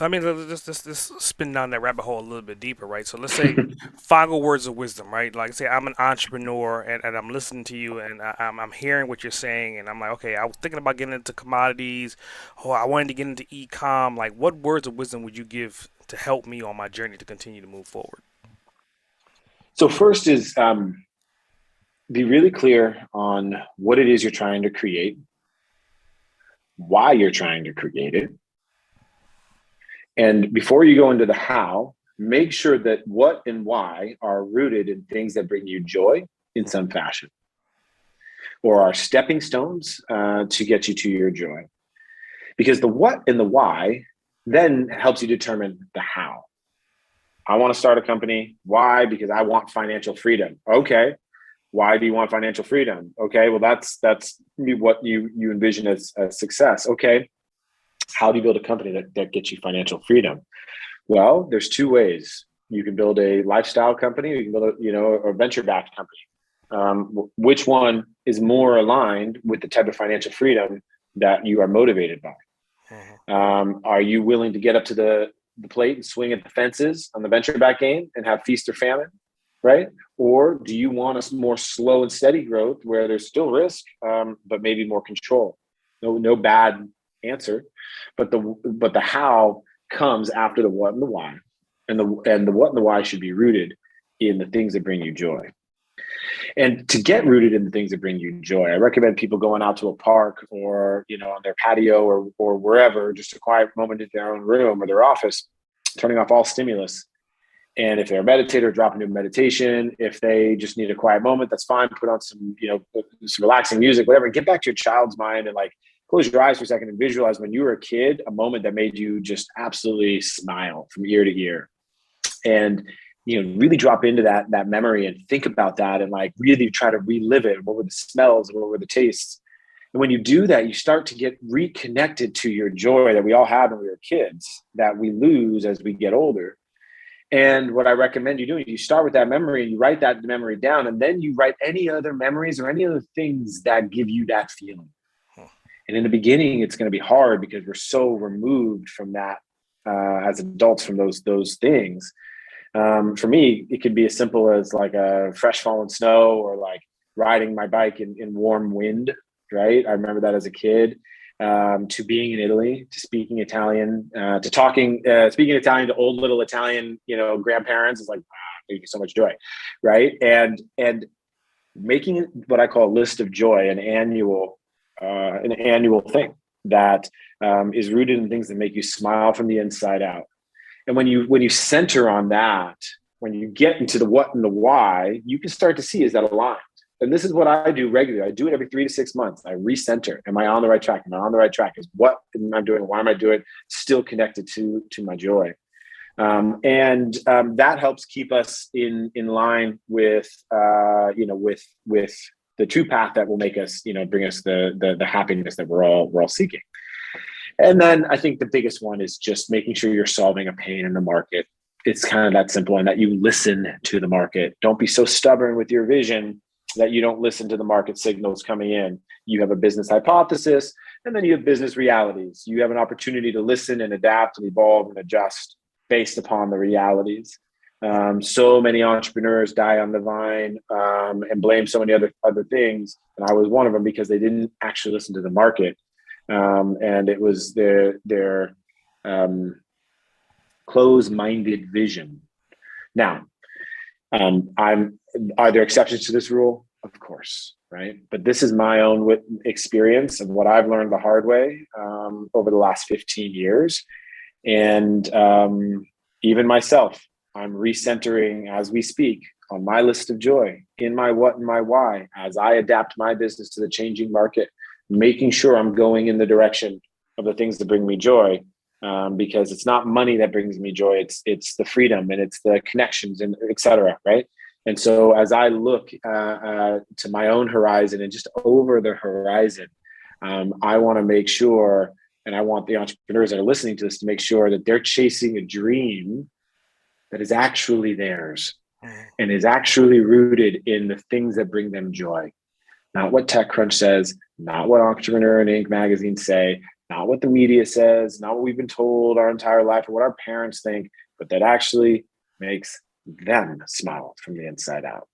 So I mean, let's spin down that rabbit hole a little bit deeper, right? So let's say final words of wisdom, right? Like say I'm an entrepreneur and I'm listening to you and I'm hearing what you're saying and I'm like, okay, I was thinking about getting into commodities, or I wanted to get into e-com. Like, what words of wisdom would you give to help me on my journey to continue to move forward? So first is be really clear on what it is you're trying to create, why you're trying to create it. And before you go into the how, make sure that what and why are rooted in things that bring you joy in some fashion or are stepping stones to get you to your joy. Because the what and the why then helps you determine the how. I want to start a company. Why? Because I want financial freedom. Okay. Why do you want financial freedom? Okay. Well, that's what you envision as success. Okay. How do you build a company that gets you financial freedom? Well, there's two ways. You can build a lifestyle company, or you can build a venture-backed company. Which one is more aligned with the type of financial freedom that you are motivated by? Mhm. Are you willing to get up to the plate and swing at the fences on the venture-backed game and have feast or famine, right? Or do you want a more slow and steady growth where there's still risk, but maybe more control? No bad answer, but the how comes after the what and the why, and the what and the why should be rooted in the things that bring you joy. And to get rooted in the things that bring you joy, I recommend people going out to a park or on their patio or wherever, just a quiet moment in their own room or their office, turning off all stimulus. And if they're a meditator, drop into meditation. If they just need a quiet moment, that's fine. Put on some relaxing music, whatever. Get back to your child's mind and like close your eyes for a second and visualize when you were a kid, a moment that made you just absolutely smile from ear to ear. And really drop into that memory and think about that and like really try to relive it. What were the smells? What were the tastes? And when you do that, you start to get reconnected to your joy that we all had when we were kids that we lose as we get older. And what I recommend you doing, you start with that memory and you write that memory down, and then you write any other memories or any other things that give you that feeling. And in the beginning, it's going to be hard because we're so removed from that as adults from those things. For me, it could be as simple as like a fresh fallen snow or like riding my bike in warm wind, right? I remember that as a kid. To being in Italy, to speaking Italian, to speaking Italian to old little Italian, grandparents is like, wow, gave you so much joy, right? And making what I call a list of joy, an annual thing that is rooted in things that make you smile from the inside out. And when you center on that, when you get into the what and the why, you can start to see, is that aligned? And this is what I do regularly. I do it every 3 to 6 months. I recenter. Am I on the right track? Am I on the right track? Is what am I doing? Why am I doing it? Still connected to my joy. And that helps keep us in line with with the true path that will make us, bring us the happiness that we're all seeking. And then I think the biggest one is just making sure you're solving a pain in the market. It's kind of that simple, and that you listen to the market. Don't be so stubborn with your vision that you don't listen to the market signals coming in. You have a business hypothesis, and then you have business realities. You have an opportunity to listen and adapt and evolve and adjust based upon the realities. So many entrepreneurs die on the vine and blame so many other things. And I was one of them because they didn't actually listen to the market. And it was their closed-minded vision. Now, are there exceptions to this rule? Of course, right? But this is my own experience and what I've learned the hard way over the last 15 years. And even myself, I'm recentering as we speak on my list of joy, in my what and my why, as I adapt my business to the changing market, making sure I'm going in the direction of the things that bring me joy. Because it's not money that brings me joy. It's the freedom and it's the connections and et cetera, right? And so as I look to my own horizon and just over the horizon, I want to make sure, and I want the entrepreneurs that are listening to this to make sure that they're chasing a dream that is actually theirs Mhm. and is actually rooted in the things that bring them joy. Not what TechCrunch says, not what Entrepreneur and Inc. magazine say, not what the media says, not what we've been told our entire life or what our parents think, but that actually makes them smile from the inside out.